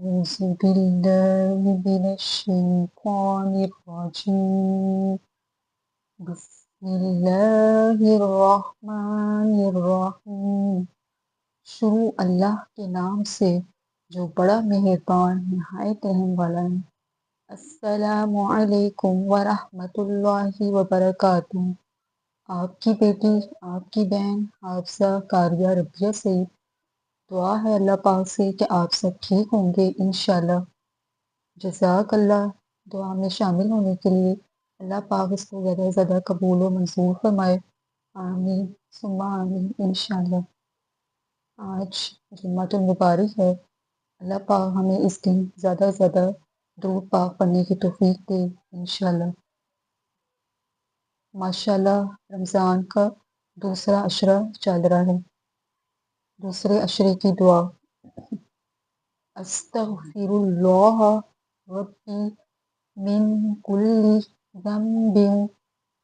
أعوذ بالله من الشيطان الرجيم بسم الله الرحمن الرحیم شروع اللہ کے نام سے جو بڑا مہربان نہایت رحم والا ہے۔ السلام علیکم ورحمۃ اللہ وبرکاتہ۔ آپ کی بیٹی، آپ کی بہن حافظہ کاریہ ربیہ سے دعا ہے اللہ پاک سے کہ آپ سب ٹھیک ہوں گے انشاءاللہ۔ جزاک اللہ۔ دعا میں شامل ہونے کے لیے اللہ پاک اس کو زیادہ سے زیادہ قبول و منظور فرمائے، آمین ثم آمین انشاءاللہ۔ آج جمعۃ المبارک ہے، اللہ پاک ہمیں اس دن زیادہ سے زیادہ درود پاک پڑھنے کی توفیق دے انشاءاللہ۔ ماشاءاللہ رمضان کا دوسرا عشرہ چل رہا ہے۔ دوسرے عشرے کی دعا: استغفر اللہ ربی من کل ذنب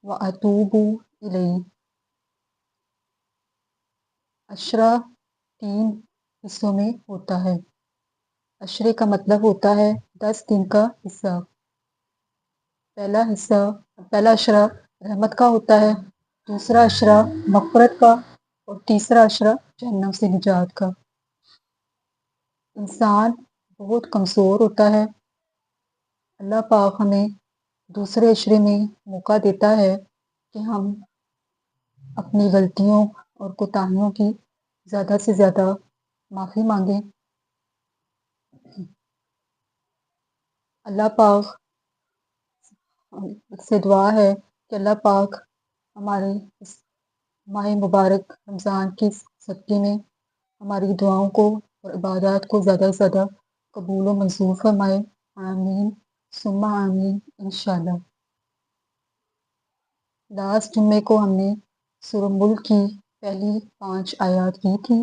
واتوب الیہ۔ عشرہ 3 حصوں میں ہوتا ہے۔ عشرے کا مطلب ہوتا ہے 10 دن کا حصہ۔ پہلا عشرہ رحمت کا ہوتا ہے، دوسرا عشرہ مغفرت کا اور تیسرا عشرہ جہنم سے نجات کا۔ انسان بہت کمزور ہوتا ہے، اللہ پاک ہمیں دوسرے عشرے میں موقع دیتا ہے کہ ہم اپنی غلطیوں اور کوتاہیوں کی زیادہ سے زیادہ معافی مانگیں۔ اللہ پاک سے دعا ہے کہ اللہ پاک ہمارے اس ماہ مبارک رمضان کے صدقے میں ہماری دعاؤں کو اور عبادات کو زیادہ سے زیادہ قبول و منظور فرمائے، آمین ثم آمین انشاءاللہ۔ لاسٹ جمعے کو ہم نے سورہ ملک کی پہلی 5 آیات کی تھی۔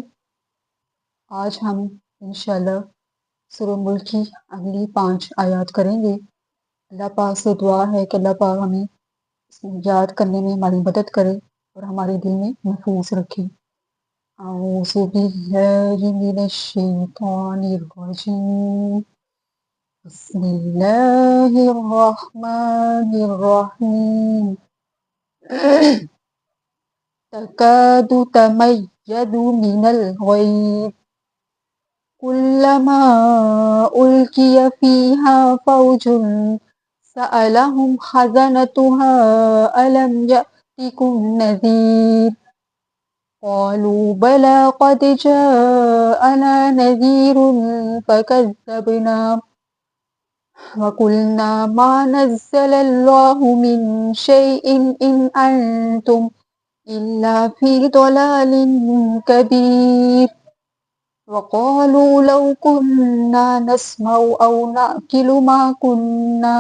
آج ہم انشاءاللہ سورہ ملک کی اگلی 5 آیات کریں گے۔ اللہ پاک سے دعا ہے کہ اللہ پاک ہمیں یاد کرنے میں ہماری مدد کرے اور ہمارے دل میں محفوظ رکھے۔ اعوذ باللہ من الشیطان الرجیم بسم اللہ الرحمن الرحیم تکاد تمیز من الغیظ کلما القی فیہا فوج سألهم خزنتها ألم يأتكم نذیر قالوا بلى قد جاءنا نذير فكذبنا وقلنا ما نزل الله من شيء إن أنتم إلا في ضلال كبير وقالوا لو كنا نسمع أو نعقل ما كنا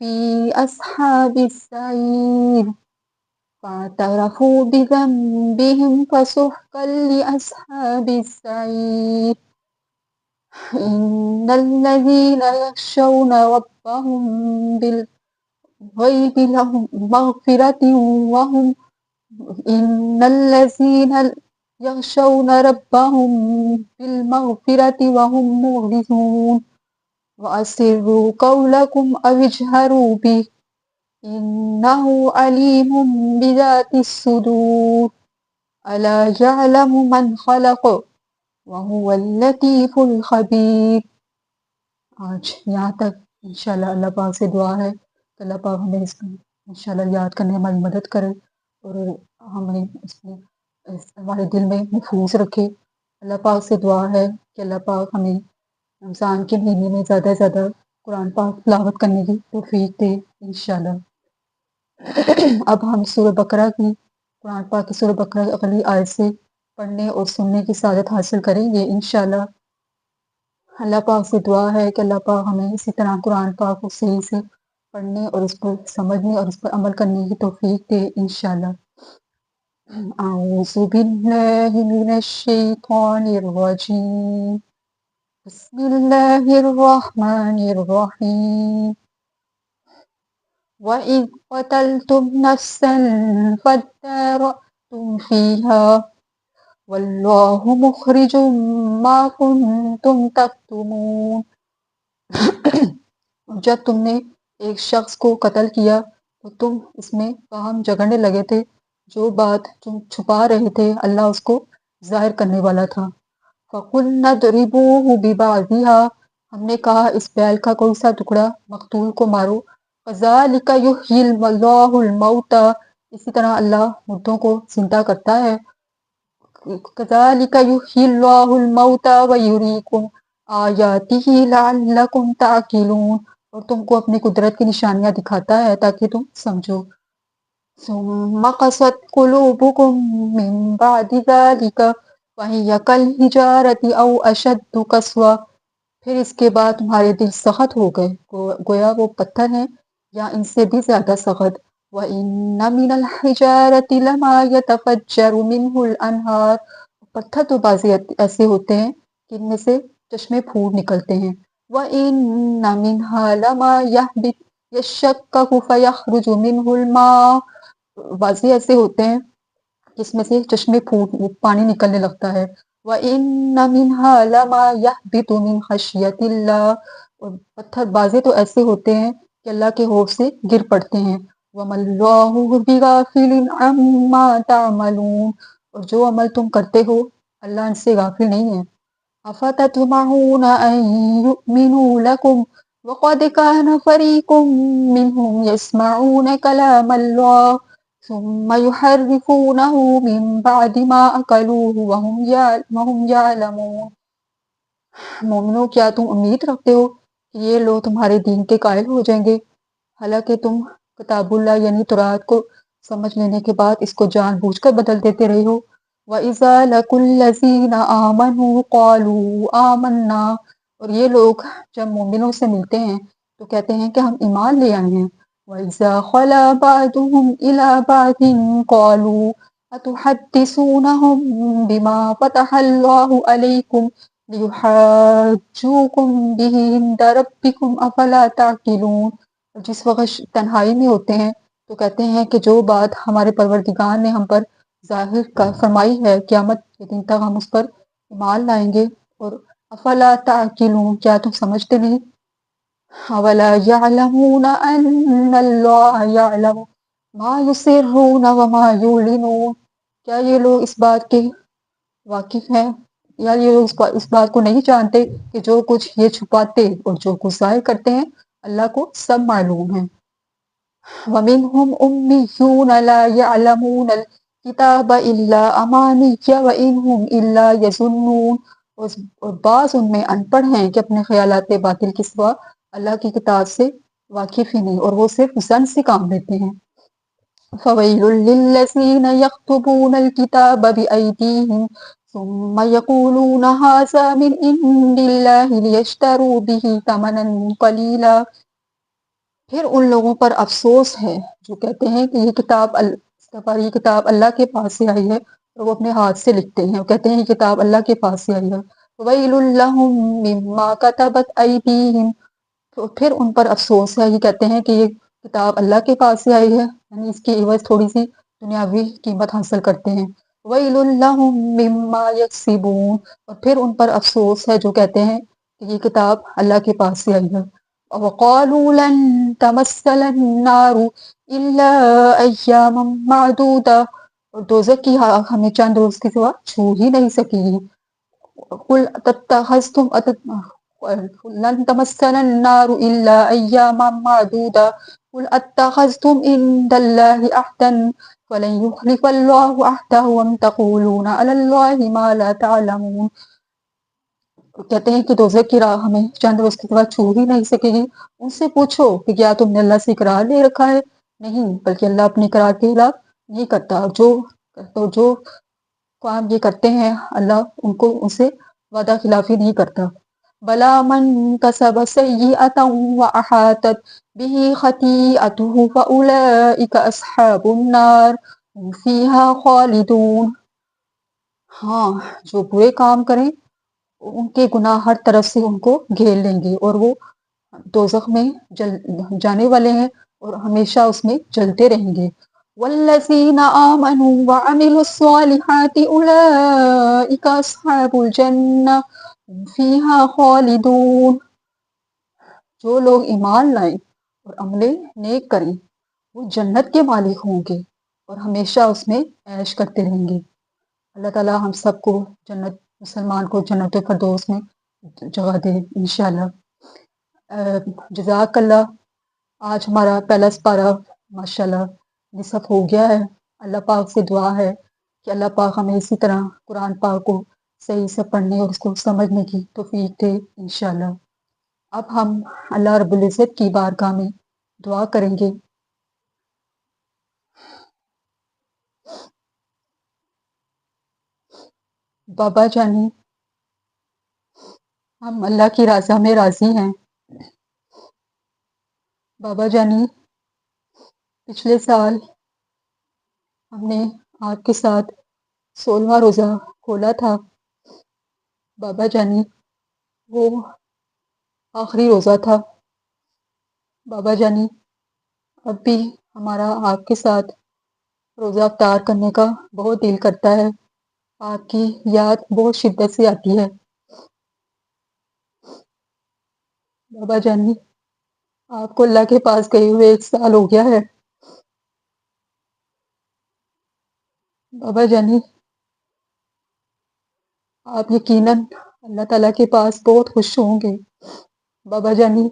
في أصحاب السعير فاعترفوا بذنبهم فسحقا لأصحاب السعير إن الذين يخشون ربهم بالغيب لهم مغفرة إن الذين يخشون ربهم بالمغفرة وهم مغرضون وأسروا قولكم أو اجهروا به إنه عليم بذات الصدور ألا يعلم من خلق وهو اللطيف الخبير۔ آج یہاں تک انشاءاللہ اللہ پاک سے دعا ہے کہ اللہ پاک ہمیں اس کو انشاءاللہ یاد کرنے ہماری مدد کرے اور ہمیں اس میں ہمارے دل میں محفوظ رکھے۔ اللہ پاک سے دعا ہے کہ اللہ پاک ہمیں رمضان کے مہینے میں زیادہ سے زیادہ قرآن پاک تلاوت کرنے کی توفیق دے انشاءاللہ۔ اب ہم سورہ بقرہ کی قرآن پاک کی سورہ بقرہ کی اگلی آیت سے پڑھنے اور سننے کی سعادت حاصل کریں گے انشاءاللہ۔ اللہ پاک سے دعا ہے کہ اللہ پاک ہمیں اسی طرح قرآن پاک کو صحیح سے پڑھنے اور اس پر سمجھنے اور اس پر عمل کرنے کی توفیق دے انشاءاللہ۔ اعوذ باللہ من الشیطان الرجیم بسم اللہ الرحمن الرحیم وَإِذْ قَتَلْتُمْ نَفْسًا فَادَّارَأْتُمْ فِيهَا وَاللَّهُ مُخْرِجٌ مَا كُنْتُمْ تَكْتُمُونَ جب تم نے ایک شخص کو قتل کیا تو تم اس میں باہم جھگڑنے لگے تھے، جو بات تم چھپا رہے تھے اللہ اس کو ظاہر کرنے والا تھا۔ فَقُلْنَا اضْرِبُوهُ بِبَعْضِهَا، ہم نے کہا اس بیل کا کوئی سا ٹکڑا مقتول کو مارو۔ كَذَلِكَ يُحْيِي اللَّهُ الْمَوْتَى، اسی طرح اللہ مردوں کو زندہ کرتا ہے۔ كَذَلِكَ يُحْيِي اللَّهُ الْمَوْتَى وَيُرِيكُمْ آيَاتِهِ لَعَلَّكُمْ تَعْقِلُونَ، اور تم کو اپنی قدرت کی نشانیاں دکھاتا ہے تاکہ تم سمجھو۔ ثُمَّ قَسَتْ قُلُوبُكُم مِّن بَعْدِ ذَلِكَ وَهِيَ كَالْحِجَارَةِ أَوْ أَشَدُّ قَسْوَةً، پھر اس کے بعد تمہارے دل سخت ہو گئے، گویا وہ پتھر ہیں یا ان سے بھی زیادہ سخت۔ وَإِنَّ مِنَ الْحِجَارَةِ لَمَا يَتَفَجَّرُ مِنْهُ الْأَنْهَارُ، پتھر تو بعض ایسے ہوتے ہیں کہ ان میں سے چشمے پھوٹ نکلتے ہیں۔ وَإِنَّ مِنْهَا لَمَا يَشَّقَّقُ فَيَخْرُجُ مِنْهُ الْمَاءُ، بعض ایسے ہوتے ہیں جس میں سے چشمے پھوٹ پانی نکلنے لگتا ہے۔ وَإِنَّ مِنْهَا لَمَا يَهْبِطُ مِنْ خَشْيَةِ اللَّهِ، اور پتھر بعضے تو ایسے ہوتے ہیں کہ اللہ کے خوف سے گر پڑتے ہیں۔ وَمَا اللَّهُ بِغَافِلٍ عَمَّا تَعْمَلُونَ، اور جو عمل تم کرتے ہو اللہ ان سے غافل نہیں ہے۔ أَفَتَطْمَعُونَ أَن يُؤْمِنُوا لَكُمْ وَقَدْ كَانَ فَرِيقٌ مِّنْهُمْ يَسْمَعُونَ كَلَامَ اللَّهِ ثُمَّ يُحَرِّفُونَهُ مِن بَعْدِ مَا عَقَلُوهُ وَهُمْ يَعْلَمُونَ۔ مومنوں، کیا تم امید رکھتے ہو کہ یہ لوگ تمہارے دین کے قائل ہو جائیں گے، حالانکہ تم کتاب اللہ یعنی تورات کو سمجھ لینے کے بعد اس کو جان بوجھ کر بدل دیتے رہے ہو۔ وَإِذَا لَقُوا الَّذِينَ آمَنُوا قَالُوا آمَنَّا، اور یہ لوگ جب مومنوں سے ملتے ہیں تو کہتے ہیں کہ ہم ایمان لے آئے ہیں۔ وَإِذَا خَلَا بَعْضُهُمْ إِلَىٰ بَعْضٍ قَالُوا أَتُحَدِّثُونَهُم بِمَا فَتَحَ اللَّهُ عَلَيْكُمْ لِيُحَاجُّوكُم بِهِ عِندَ رَبِّكُمْ أَفَلَا تَعْقِلُونَ، اور جس وقت تنہائی میں ہوتے ہیں تو کہتے ہیں کہ جو بات ہمارے پروردگار نے ہم پر ظاہر فرمائی ہے قیامت کے دن تک ہم اس پر ایمان لائیں گے، اور افلا تعقلون، کیا تم سمجھتے نہیں؟ اولا يعلمون ان اللہ يعلم ما يسرون وما يعلنون، کیا یہ لوگ اس بات کے واقف ہیں یا یہ لوگ اس بات کو نہیں جانتے کہ جو کچھ یہ چھپاتے اور جو کچھ ظاہر کرتے ہیں اللہ کو سب معلوم ہے۔ وَمِنْهُمْ أُمِّيُّونَ لَا يَعْلَمُونَ الْكِتَابَ إِلَّا أَمَانِيَّ وَإِنْ هُمْ إِلَّا يَظُنُّونَ، اور بعض ان میں ان پڑھ ہیں کہ اپنے خیالات باطل کے سوا اللہ کی کتاب سے واقف ہی نہیں، اور وہ صرف ظن سے کام لیتے ہیں۔ فَوَيْلٌ لِّلَّذِينَ يَكْتُبُونَ الْكِتَابَ بِأَيْدِيهِمْ ثُمَّ يَقُولُونَ هَٰذَا مِنْ عِندِ اللَّهِ لِيَشْتَرُوا بِهِ ثَمَنًا قَلِيلًا، پھر ان لوگوں پر افسوس ہے جو کہتے ہیں کہ یہ کتاب اللہ کے پاس سے آئی ہے، اور وہ اپنے ہاتھ سے لکھتے ہیں، وہ کہتے ہیں یہ کتاب اللہ کے پاس سے آئی ہے۔ وَوَيْلٌ لَّهُم مِّمَّا كَتَبَتْ أَيْدِيهِمْ، تو پھر ان پر افسوس ہے، یہ کہتے ہیں کہ یہ کتاب اللہ کے پاس سے آئی ہے، یعنی اس کی عوض تھوڑی سی دنیاوی قیمت حاصل کرتے ہیں۔ وَيْلٌ لَّهُم مِّمَّا يَكْسِبُونَ، اور پھر ان پر افسوس ہے جو کہتے ہیں کہ یہ کتاب اللہ کے پاس سے آئی ہے۔ وَقَالُوا لَن تَمَسَّنَا النَّارُ إِلَّا أَيَّامًا مَّعْدُودَةً، اور دوزخ کی آگ ہمیں چند روز کے سوا چھو ہی نہیں سکے گی۔ قُلْ لَن تَمَسَّنَا النَّارُ إِلَّا أَيَّامًا مَّعْدُودَةً قُلْ أَتَّخَذْتُمْ عِندَ اللَّهِ عَهْدًا فَلَن يُخْلِفَ اللَّهُ عَهْدَهُ أَمْ تَقُولُونَ عَلَى اللَّهِ مَا لَا تَعْلَمُونَ، کہتے ہیں کہ دوزخ کی راہ ہمیں چند روز کے بعد چھو ہی نہیں سکے گی، ان سے پوچھو کہ کیا تم نے اللہ سے اقرار لے رکھا ہے؟ نہیں، بلکہ اللہ اپنے اقرار کے خلاف نہیں کرتا، اور جو کام یہ کرتے ہیں اللہ ان سے وعدہ خلافی نہیں کرتا۔ بَلَىٰ مَن كَسَبَ سَيِّئَةً وَأَحَاطَتْ بِهِ خَطِيئَتُهُ فَأُولَٰئِكَ أَصْحَابُ النَّارِ هُمْ فِيهَا خَالِدُونَ، ہاں، جو برے کام کریں ان کے گناہ ہر طرف سے ان کو گھیر لیں گے، اور وہ دوزخ میں جانے والے ہیں اور ہمیشہ اس میں جلتے رہیں گے۔ وَالَّذِينَ آمَنُوا وَعَمِلُوا الصَّالِحَاتِ أُولَٰئِكَ أَصْحَابُ الْجَنَّةِ هُمْ فِيهَا خَالِدُونَ، جو لوگ ایمان لائیں اور عمل نیک کریں وہ جنت کے مالک ہوں گے اور ہمیشہ اس میں عیش کرتے رہیں گے۔ اللہ تعالیٰ ہم سب کو جنت مسلمان کو جنت فردوس میں جگہ دے انشاءاللہ۔ جزاک اللہ۔ آج ہمارا پہلا سپارہ ماشاءاللہ نصف ہو گیا ہے۔ اللہ پاک سے دعا ہے کہ اللہ پاک ہمیں اسی طرح قرآن پاک کو صحیح سے پڑھنے اور اس کو سمجھنے کی توفیق دے انشاءاللہ۔ اب ہم اللہ رب العزت کی بارگاہ میں دعا کریں گے۔ بابا جانی ہم اللہ کی رضا میں راضی ہیں۔ بابا جانی پچھلے سال ہم نے آپ کے ساتھ 16واں روزہ کھولا تھا۔ بابا جانی وہ آخری روزہ تھا۔ بابا جانی اب بھی ہمارا آپ کے ساتھ روزہ افطار کرنے کا بہت دل کرتا ہے۔ آپ کی یاد بہت شدت سے آتی ہے۔ بابا جانی آپ کو اللہ کے پاس گئے ہوئے 1 سال ہو گیا ہے۔ بابا جانی آپ یقیناً اللہ تعالیٰ کے پاس بہت خوش ہوں گے۔ بابا جانی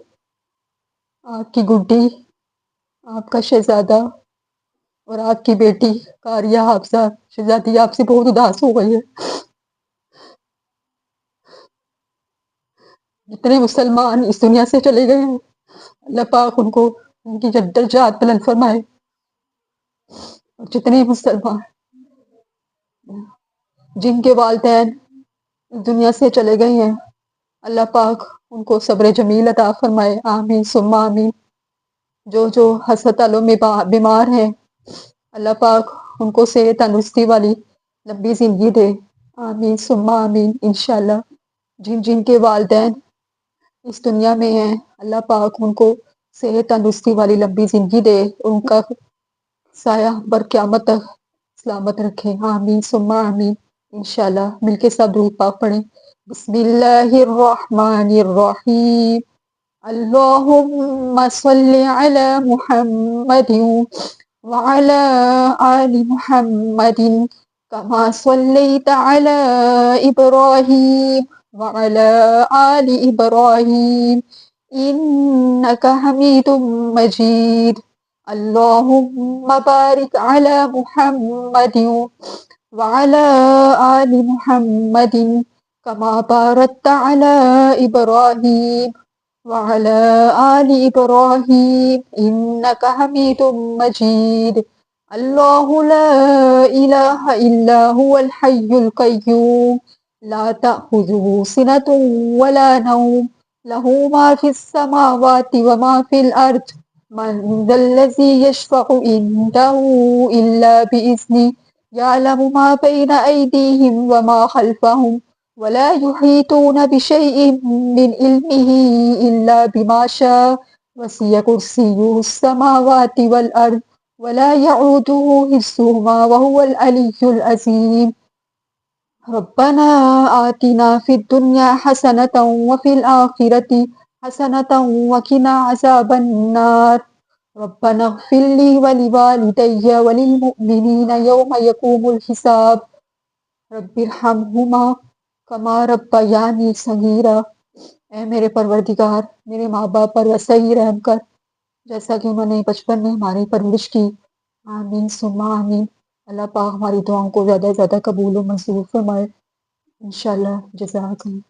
آپ کی گڈی، آپ کا شہزادہ اور آپ کی بیٹی قاریہ حافظہ شہزادی آپ سے بہت اداس ہو گئی ہے۔ جتنے مسلمان اس دنیا سے چلے گئے ہیں اللہ پاک ان کو ان کی درجات بلند فرمائے، اور جتنے مسلمان جن کے والدین اس دنیا سے چلے گئے ہیں اللہ پاک ان کو صبر جمیل عطا فرمائے، آمین ثم آمین۔ جو ہسپتالوں میں بیمار ہیں اللہ پاک ان کو صحت تندرستی والی لمبی زندگی دے، آمین ثم آمین انشاءاللہ۔ جن کے والدین اس دنیا میں ہیں اللہ پاک ان کو صحت تندرستی والی لمبی زندگی دے، ان کا سایہ بر قیامت تک سلامت رکھے، آمین ثم آمین انشاءاللہ۔ مل کے سب درود پاک پڑھیں۔ بسم اللہ الرحمن الرحیم، اللہم صل علی محمد وعلی آل محمد کما صلیت علی ابراہیم وعلی آل ابراہیم انک حمید مجید۔ اللہم بارک علی محمد وعلی آل محمد کما بارکت علی ابراہیم وعلی آل ابراہیم انک حمید مجید۔ اللہ لا الہ الا هو الحی القیوم لا تأخذہ سنۃ ولا نوم له ما فی السماوات وما فی الارض من ذا الذی یشفع عنده الا بإذنہ يعلم ما بين أيديهم وما خلفهم ولا يحيطون بشيء من علمه إلا بما شاء وسع كرسيه السماوات والأرض ولا يعوده حفظهما وهو العلي العظيم۔ ربنا آتنا في الدنيا حسنة وفي الآخرة حسنة وقنا عذاب النار۔ ربنا اغفر لي ولوالدي وللمؤمنين يوم يقوم الحساب۔ رب ارحمہما کما ربیانی صغیرا۔ اے میرے پروردگار میرے ماں باپ پر ویسا ہی رحم کر جیسا کہ انہوں نے بچپن میں ہماری پرورش کی، آمین ثم آمین۔ اللہ پاک ہماری دعاؤں کو زیادہ سے زیادہ قبول و منظور فرمائے انشاءاللہ۔ جزاک اللہ۔